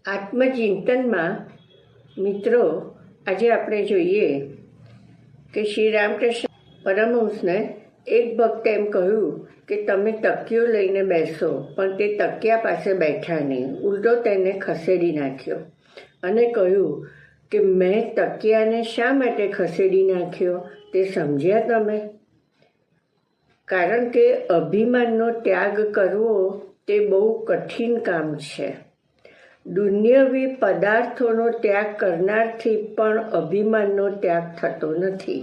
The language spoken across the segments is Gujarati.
આત્મચિંતનમાં મિત્રો આજે આપણે જોઈએ કે શ્રી રામકૃષ્ણ પરમહંસને એક ભક્તે એમ કહ્યું કે તમે તકિયો લઈને બેસો, પણ તે તકિયા પાસે બેઠા નહીં, ઉલટો તેને ખસેડી નાખ્યો અને કહ્યું કે મેં તકિયાને શા માટે ખસેડી નાખ્યો તે સમજ્યા તમે? કારણ કે અભિમાનનો ત્યાગ કરવો તે બહુ કઠિન કામ છે. દુન્યવી પદાર્થોનો ત્યાગ કરનારથી પણ અભિમાનનો ત્યાગ થતો નથી.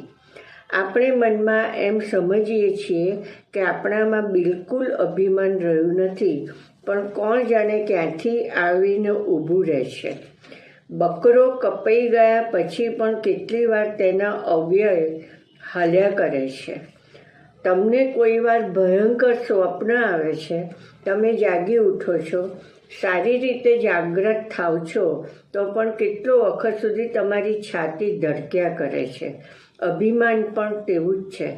આપણે મનમાં એમ સમજીએ છીએ કે આપણામાં બિલકુલ અભિમાન રહ્યું નથી, પણ કોણ જાણે ક્યાંથી આવીને ઊભું રહે છે. બકરો કપાઈ ગયા પછી પણ કેટલી વાર તેના અવ્યય હાલ્યા કરે છે. તમને કોઈ વાર ભયંકર સ્વપ્ન આવે છે, તમે જાગી ઉઠો છો, સારી રીતે જાગ્રત થાવ છો, તો પણ કેટલો વખત સુધી તમારી છાતી ધડક્યા કરે છે. અભિમાન પણ તેવું જ છે.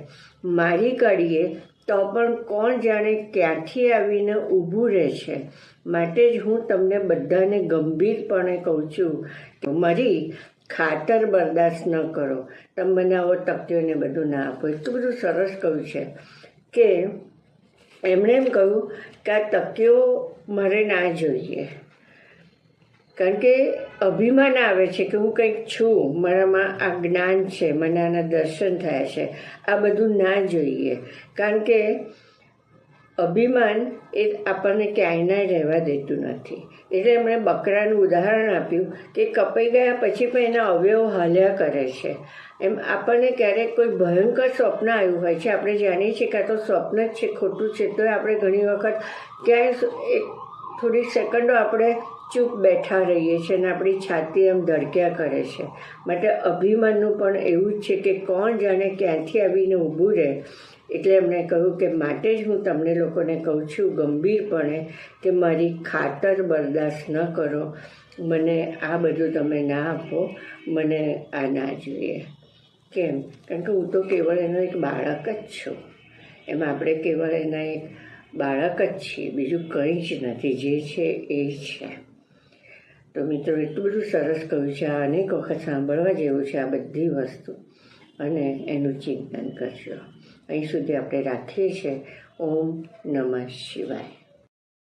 મારી કાઢીએ તો પણ કોણ જાણે ક્યાંથી આવીને ઊભું રહે છે. માટે જ હું તમને બધાને ગંભીરપણે કહું છું કે મારી ખાતર બરદાસ્ત ન કરો. તમે મને આવો તકિયો ને બધું ના આપો. એટલું બધું સરસ કહ્યું છે કે એમણે એમ કહ્યું કે આ તકિયો મારે ના જોઈએ, કારણ કે અભિમાન આવે છે કે હું કંઈક છું, મારામાં આ જ્ઞાન છે, મને આના દર્શન થયા છે. આ બધું ના જોઈએ, કારણ કે અભિમાન એ આપણને ક્યાંયના રહેવા દેતું નથી. એટલે એમણે બકરાનું ઉદાહરણ આપ્યું કે કપાઈ ગયા પછી પણ એના અવયવ હાલ્યા કરે છે. એમ આપણને ક્યારેક કોઈ ભયંકર સ્વપ્ન આવ્યું હોય છે, આપણે જાણીએ છીએ કે આ તો સ્વપ્ન જ છે, ખોટું છે, તો આપણે ઘણી વખત ક્યાંય એક થોડી સેકન્ડો આપણે ચૂપ બેઠા રહીએ છીએ અને આપણી છાતી એમ ધડક્યા કરે છે. માટે અભિમાનનું પણ એવું જ છે કે કોણ જાણે ક્યાંથી આવીને ઊભું રહે. એટલે એમણે કહ્યું કે માટે જ હું તમને લોકોને કહું છું ગંભીરપણે કે મારી ખાતર બરદાસ્ત ન કરો, મને આ બધું તમે ના આપો, મને આ ના જોઈએ. કેમ? કારણ કે હું તો કેવળ એનો એક બાળક જ છું. એમાં આપણે કેવળ એના એક બાળક જ છીએ, બીજું કંઈ જ નથી. જે છે એ છે. તો મિત્રો એટલું બધું સરસ કહ્યું છે. આ અનેક વખત સાંભળવા જેવું છે આ બધી વસ્તુ, અને એનું ચિંતન કરજો. અહીં સુધી આપણે રાખીએ છીએ. ઓમ નમઃ શિવાય.